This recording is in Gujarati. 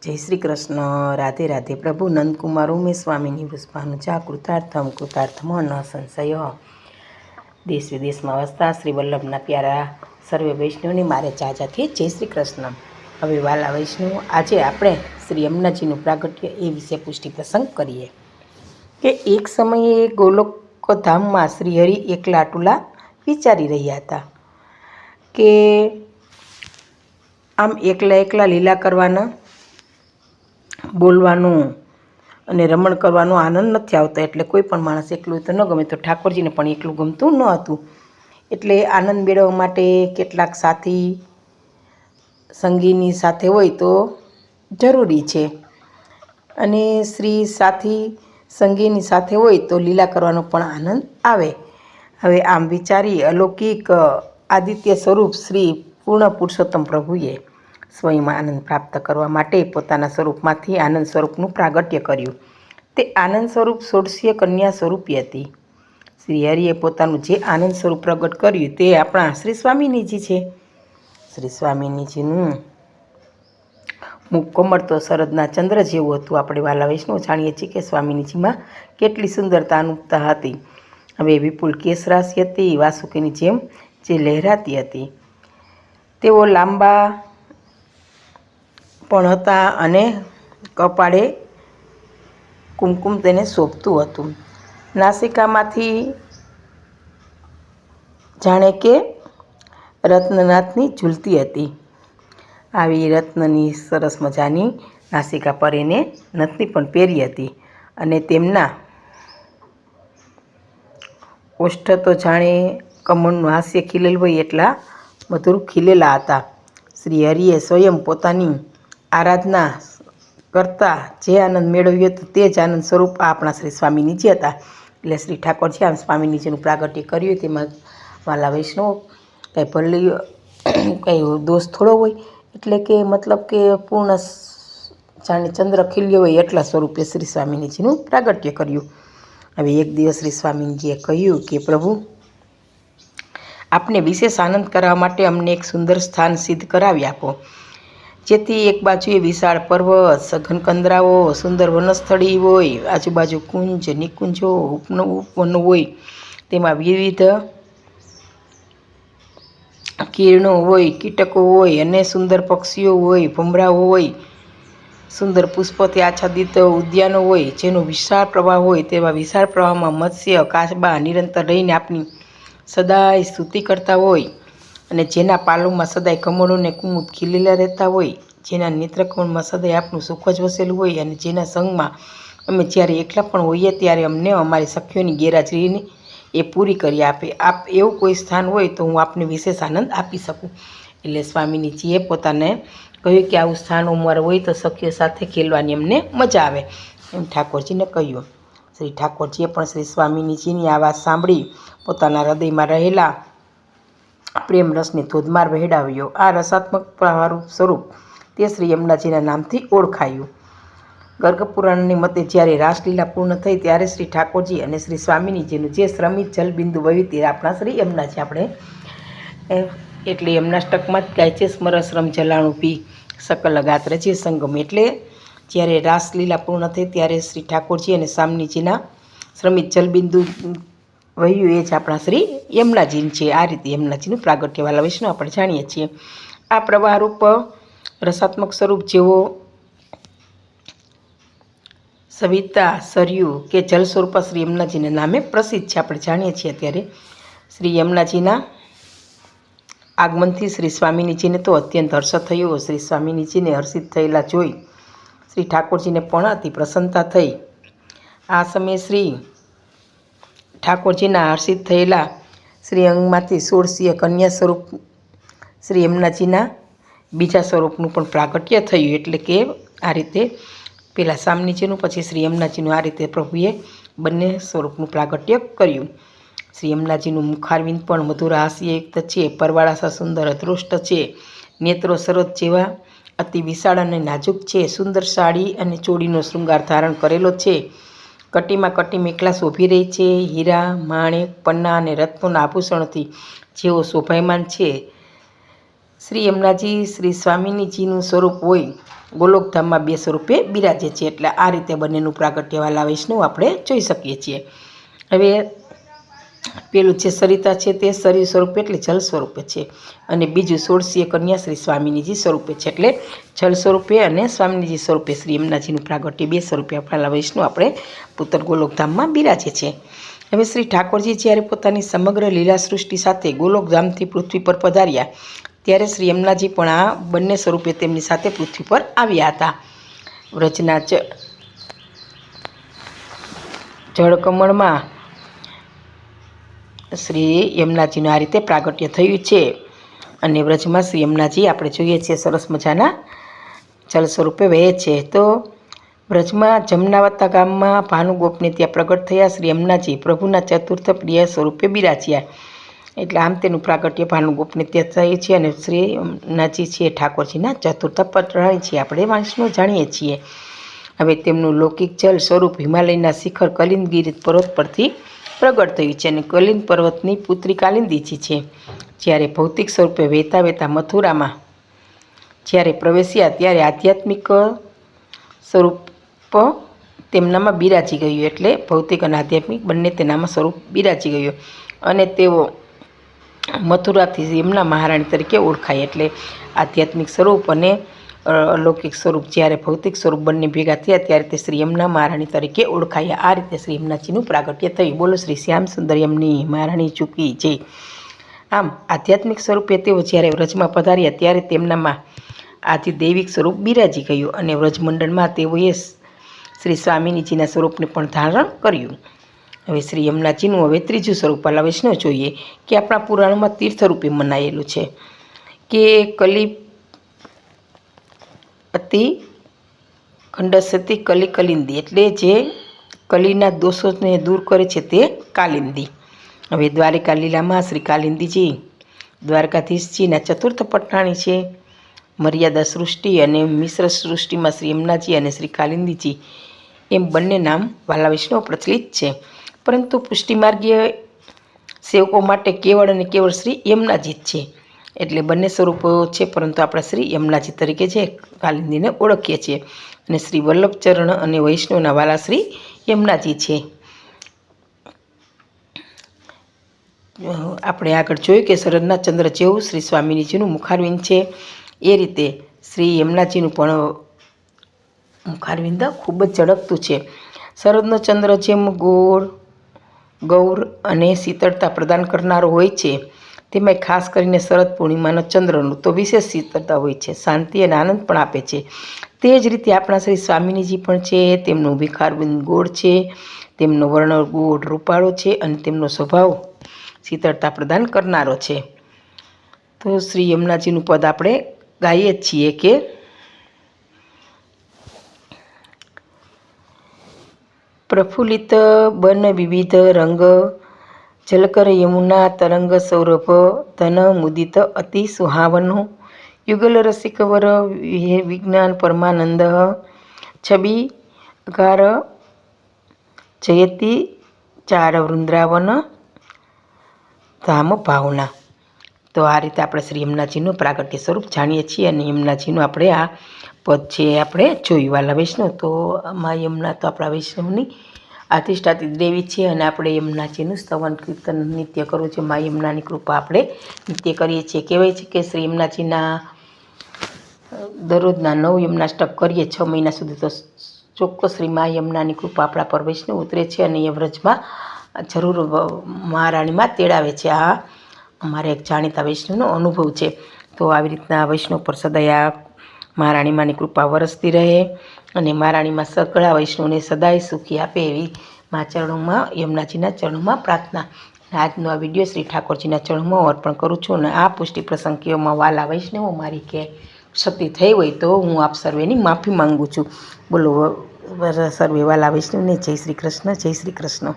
જય શ્રી કૃષ્ણ. રાધે રાધે. પ્રભુ નંદકુમાર ઉમેશ સ્વામીની પુષ્પાનુજા કૃતાર્થમ ન સંશય. દેશ વિદેશમાં વસતા શ્રી વલ્લભના પ્યારા સર્વે વૈષ્ણવને મારે ચાચાથી જય શ્રી કૃષ્ણ. હવે વાલા વૈષ્ણવ, આજે આપણે શ્રી યમુનાજીનું પ્રાગટ્ય એ વિશે પુષ્ટિ પ્રસંગ કરીએ કે એક સમયે ગોલોકધામમાં શ્રી હરિ એકલા ટુલા વિચારી રહ્યા હતા કે આમ એકલા લીલા કરવાના, બોલવાનું અને રમણ કરવાનો આનંદ નથી આવતો. એટલે કોઈ પણ માણસ એકલું તો ન ગમે, તો ઠાકોરજીને પણ એકલું ગમતું ન હતું. એટલે આનંદ મેળવવા માટે કેટલાક સાથી સંગીની સાથે હોય તો જરૂરી છે, અને શ્રી સાથી સંગીની સાથે હોય તો લીલા કરવાનો પણ આનંદ આવે. હવે આમ વિચારી અલૌકિક આદિત્ય સ્વરૂપ શ્રી પૂર્ણ પુરુષોત્તમ પ્રભુએ સ્વયં આનંદ પ્રાપ્ત કરવા માટે પોતાના સ્વરૂપમાંથી આનંદ સ્વરૂપનું પ્રાગટ્ય કર્યું. તે આનંદ સ્વરૂપ ષોડશીય કન્યા સ્વરૂપી હતી. શ્રી હરિએ પોતાનું જે આનંદ સ્વરૂપ પ્રગટ કર્યું તે આપણા શ્રી સ્વામિનીજી છે. શ્રી સ્વામિનીજીનું મુખ કોમળ તો શરદના ચંદ્ર જેવું હતું. આપણે વાલા વૈષ્ણવ જાણીએ છીએ કે સ્વામિનીજીમાં કેટલી સુંદરતા અનુપતા હતી. હવે વિપુલ કેશરાશી હતી, વાસુકીની જેમ જે લહેરાતી હતી. તેઓ લાંબા પણ હતા અને કપાળે કુમકુમ તેને શોભતું હતું. નાસિકામાંથી જાણે કે રત્નનાથની ઝૂલતી હતી. આવી રત્નની સરસ મજાની નાસિકા પર એને નથની પણ પહેરી હતી, અને તેમના ઓષ્ઠ તો જાણે કમળનું હાસ્ય ખીલેલ હોય એટલા મધુર ખીલેલા હતા. શ્રી હરિએ સ્વયં પોતાની આરાધના કરતાં જે આનંદ મેળવ્યો હતો તે જ આનંદ સ્વરૂપ આપણા શ્રી સ્વામિનીજી હતા. એટલે શ્રી ઠાકોરજી આમ સ્વામિનીજીનું પ્રાગટ્ય કર્યું. તેમાં વાલા વૈષ્ણવ કંઈ ભલી કંઈ દોષ થોડો હોય, એટલે કે મતલબ કે પૂર્ણ જાણે ચંદ્ર ખીલ્યો હોય એટલા સ્વરૂપે શ્રી સ્વામિનીજીનું પ્રાગટ્ય કર્યું. હવે એક દિવસ શ્રી સ્વામીજીએ કહ્યું કે પ્રભુ, આપને વિશેષ આનંદ કરાવવા માટે અમને એક સુંદર સ્થાન સિદ્ધ કરાવી આપો, જેથી એક બાજુએ વિશાળ પર્વત, સઘન કંદરાઓ, સુંદર વનસ્થળી હોય, આજુબાજુ કુંજ, નિકુંજો, ઉપવનો હોય, તેમાં વિવિધ કિરણો હોય, કીટકો હોય, અને સુંદર પક્ષીઓ હોય, ભમરાઓ હોય, સુંદર પુષ્પોથી આચ્છાદિત ઉદ્યાનો હોય, જેનો વિશાળ પ્રવાહ હોય. તેવા વિશાળ પ્રવાહમાં મત્સ્ય કાચબા નિરંતર રહીને આપની સદાય સ્તુતિ કરતા હોય, અને જેના પાલોમાં સદાય કમળોને કુમુદ ખીલેલા રહેતા હોય, જેના નેત્રકમળમાં સદાય આપનું સુખ જ વસેલું હોય, અને જેના સંગમાં અમે જ્યારે એકલા પણ હોઈએ ત્યારે અમને અમારી સખીઓની ગેરહાજરીને એ પૂરી કરી આપે. આપ એવું કોઈ સ્થાન હોય તો હું આપને વિશેષ આનંદ આપી શકું. એટલે સ્વામિનીજીએ પોતાને કહ્યું કે આવું સ્થાન અમારે હોય તો સખીઓ સાથે ખેલવાની અમને મજા આવે, એમ ઠાકોરજીને કહ્યું. શ્રી ઠાકોરજીએ પણ શ્રી સ્વામિનીજીની આ વાત સાંભળી પોતાના હૃદયમાં રહેલા પ્રેમ રસને ધોધમાર વહેડાવ્યો. આ રસાત્મક પ્રવાહરૂપ સ્વરૂપ તે શ્રી યમુનાજીના નામથી ઓળખાયું. ગર્ગ પુરાણની મતે જ્યારે રાસલીલા પૂર્ણ થઈ ત્યારે શ્રી ઠાકોરજી અને શ્રી સ્વામિનીજીનું જે શ્રમિત જલબિંદુ વહ્યું તે આપણા શ્રી યમુનાજી, આપણે એટલે યમનાષ્ટકમાં જ ગાય છે, સ્મરશ્રમ જલાણુ પી સકલ ગાત્ર જે સંગમ. એટલે જ્યારે રાસલીલા પૂર્ણ થઈ ત્યારે શ્રી ઠાકોરજી અને સ્વામિનીજીના શ્રમિત જલબિંદુ વહ્યું એ જ આપણા શ્રી યમુનાજી છે. આ રીતે યમુનાજીનું પ્રાગટ્ય વાલા વૈષ્ણવ આપણે જાણીએ છીએ. આ પ્રવાહરૂપ રસાત્મક સ્વરૂપ જેવો સવિતા, સરયુ કે જલ સ્વરૂપ શ્રી યમુનાજીના નામે પ્રસિદ્ધ છે. આપણે જાણીએ છીએ અત્યારે શ્રી યમુનાજીના આગમનથી શ્રી સ્વામિનીજીને તો અત્યંત હર્ષ થયો. શ્રી સ્વામિનીજીને હર્ષિત થયેલા જોઈ શ્રી ઠાકોરજીને પણ અતિ પ્રસન્નતા થઈ. આ સમયે શ્રી ઠાકોરજીના હર્ષિત થયેલા શ્રી અંગમાંથી ષોડશીય કન્યા સ્વરૂપ શ્રી યમુનાજીના બીજા સ્વરૂપનું પણ પ્રાગટ્ય થયું. એટલે કે આ રીતે પહેલાં સ્વામિનીજીનું, પછી શ્રી યમુનાજીનું, આ રીતે પ્રભુએ બંને સ્વરૂપનું પ્રાગટ્ય કર્યું. શ્રી યમુનાજીનું મુખારવિંદ પણ મધુર હાસ્યયુક્ત છે, પરવાળાસા સુંદર અદૃષ્ટ છે, નેત્રો સરોજ જેવા અતિ વિશાળ અને નાજુક છે, સુંદર સાડી અને ચોળીનો શૃંગાર ધારણ કરેલો છે, કટીમાં કટી મેખલા શોભી રહી છે, હીરા, માણેક, પન્ના અને રત્નોના આભૂષણોથી જેઓ શોભાયમાન છે. શ્રી યમુનાજી શ્રી સ્વામિનીજીનું સ્વરૂપ હોય ગોલોકધામમાં 2 સ્વરૂપે બિરાજે છે. એટલે આ રીતે બંનેનું પ્રાગટ્ય વાલા વૈષ્ણવ આપણે જોઈ શકીએ છીએ. હવે પેલું જે સરિતા છે તે શરીર સ્વરૂપે એટલે જલ સ્વરૂપે છે, અને બીજું 16 કન્યા શ્રી સ્વામિનીજી સ્વરૂપે છે. એટલે જલ સ્વરૂપે અને સ્વામિનીજી સ્વરૂપે શ્રી યમુનાજીનું પ્રાગટ્ય 2 સ્વરૂપે આપણા વૈષ્ણવ આપણે પુત્ર ગોલોકધામમાં બિરાજે છે. હવે શ્રી ઠાકોરજી જ્યારે પોતાની સમગ્ર લીલા સૃષ્ટિ સાથે ગોલોકધામથી પૃથ્વી પર પધાર્યા ત્યારે શ્રી યમુનાજી પણ આ બંને સ્વરૂપે તેમની સાથે પૃથ્વી પર આવ્યા હતા. વ્રજના જળકમળમાં શ્રી યમુનાજીનું આ રીતે પ્રાગટ્ય થયું છે. અને વ્રજમાં શ્રી યમુનાજી આપણે જોઈએ છીએ સરસ મજાના જલ સ્વરૂપે વહે છે. તો વ્રજમાં જમનાવતા ગામમાં ભાનુગોપને ત્યાં પ્રગટ થયા શ્રી યમુનાજી પ્રભુના ચતુર્થ પ્રિય સ્વરૂપે બિરાજ્યા. એટલે આમ તેનું પ્રાગટ્ય ભાનુગોપને ત્યાં થયું છે. અને શ્રી યમુનાજી છે ઠાકોરજીના ચતુર્થ પટરાણી છે, આપણે વૈષ્ણવ જાણીએ છીએ. હવે તેમનું લૌકિક જલ સ્વરૂપ હિમાલયના શિખર કલિંદગીરી પર્વત પરથી પ્રગટ થયું છે. અને કલિંદ પર્વતની પુત્રી કાલિંદીજી છે. જ્યારે ભૌતિક સ્વરૂપે વહેતા વહેતા મથુરામાં જ્યારે પ્રવેશ્યા ત્યારે આધ્યાત્મિક સ્વરૂપ તેમનામાં બિરાજી ગયું. એટલે ભૌતિક અને આધ્યાત્મિક બંને તેનામાં સ્વરૂપ બિરાજી ગયું અને તેઓ મથુરાથી એમના મહારાણી તરીકે ઓળખાય. એટલે આધ્યાત્મિક સ્વરૂપ અને અલૌકિક સ્વરૂપ જ્યારે ભૌતિક સ્વરૂપ બંને ભેગા થયા ત્યારે તે શ્રી યમુના મહારાણી તરીકે ઓળખાયા. આ રીતે શ્રી યમુનાજીનું પ્રાગટ્ય થયું. બોલો શ્રી શ્યામ સુંદર યમની મહારાણી ચૂકી જય. આમ આધ્યાત્મિક સ્વરૂપે તેઓ જ્યારે વ્રજમાં પધાર્યા ત્યારે તેમનામાં આથી દૈવિક સ્વરૂપ બિરાજી ગયું અને વ્રજમંડળમાં તેઓએ શ્રી સ્વામિનીજીના સ્વરૂપને પણ ધારણ કર્યું. હવે શ્રી યમુનાજીનું હવે ત્રીજું સ્વરૂપ વાલા વૈષ્ણવ જોઈએ કે આપણા પુરાણોમાં તીર્થરૂપે મનાયેલું છે કે અતિ ખંડસતી કલિંદી, એટલે જે કલીના દોષોને દૂર કરે છે તે કાલિંદી. હવે દ્વારિકા લીલામાં શ્રી કાલિંદીજી દ્વારકાધીશજીના ચતુર્થ પટરાણી છે. મર્યાદા સૃષ્ટિ અને મિશ્ર સૃષ્ટિમાં શ્રી યમુનાજી અને શ્રી કાલિંદીજી એમ બંને નામ વાલા વૈષ્ણવ પ્રચલિત છે. પરંતુ પુષ્ટિમાર્ગીય સેવકો માટે કેવળ અને કેવળ શ્રી યમુનાજી જ છે. એટલે બંને સ્વરૂપો છે, પરંતુ આપણે શ્રી યમુનાજી તરીકે છે કાલિંદીને ઓળખીએ છીએ. અને શ્રી વલ્લભચરણ અને વૈષ્ણવના વાલા શ્રી યમુનાજી છે. આપણે આગળ જોયું કે શરદના ચંદ્ર જેવું શ્રી સ્વામિનીજીનું મુખારવિંદ છે, એ રીતે શ્રી યમુનાજીનું પણ મુખારવિંદ ખૂબ જ ઝળકતું છે. શરદનો ચંદ્ર જેમ ગૌર અને શીતળતા પ્રદાન કરનારો હોય છે, તેમાં ખાસ કરીને શરદ પૂર્ણિમાનો ચંદ્રનું તો વિશેષ શીતળતા હોય છે, શાંતિ અને આનંદ પણ આપે છે. તે જ રીતે આપણા શ્રી સ્વામિનીજી પણ છે. તેમનું મુખારવિંદ ગોળ છે, તેમનો વર્ણ ગોળ રૂપાળો છે અને તેમનો સ્વભાવ શીતળતા પ્રદાન કરનારો છે. તો શ્રી યમુનાજીનું પદ આપણે ગાઈએ છીએ કે પ્રફુલ્લિત બન વિવિધ રંગ જલકર યમુના તરંગ સૌરભ ધન મુદિત અતિ સુહાવનો યુગલ રસિકવર વિજ્ઞાન પરમાનંદ છબી અકાર જયતિ ચાર વૃંદાવન ધામ ભાવના. તો આ રીતે આપણે શ્રી યમુનાજીનું પ્રાગટ્ય સ્વરૂપ જાણીએ છીએ. અને યમુનાજીનું આપણે આ પદ છે આપણે જોયું વાલા વૈષ્ણવ. તો આમાં યમુના તો આપણા વૈષ્ણવની અધિષ્ઠાતી દેવી છે અને આપણે યમુનાજીનું સ્તવન કીર્તન નિત્ય કરવું છે. મા યમુનાની કૃપા આપણે નિત્ય કરીએ છીએ. કહેવાય છે કે શ્રી યમુનાજીના દરરોજના 9 યમુનાષ્ટક કરીએ 6 મહિના સુધી તો ચોક્કસ શ્રી મા યમુનાની કૃપા આપણા પર વૈષ્ણવ ઉતરે છે અને એ વ્રજમાં જરૂર મહારાણીમાં તેડાવે છે. આ અમારે એક જાણીતા વૈષ્ણવનો અનુભવ છે. તો આવી રીતના વૈષ્ણવ પર સદાય મહારાણીમાની કૃપા વરસતી રહે અને મહારાણીમાં સગળા વૈષ્ણવને સદાય સુખી આપે એવી મા ચરણોમાં યમુનાજીના ચરણોમાં પ્રાર્થના. આજનો આ વિડીયો શ્રી ઠાકોરજીના ચરણોમાં અર્પણ કરું છું. અને આ પુષ્ટિ પ્રસંગીઓમાં વાલા વૈષ્ણવો મારી કે ક્ષતિ થઈ હોય તો હું આપ સર્વેની માફી માંગુ છું. બોલો સર્વે વાલા વૈષ્ણવને જય શ્રી કૃષ્ણ, જય શ્રી કૃષ્ણ.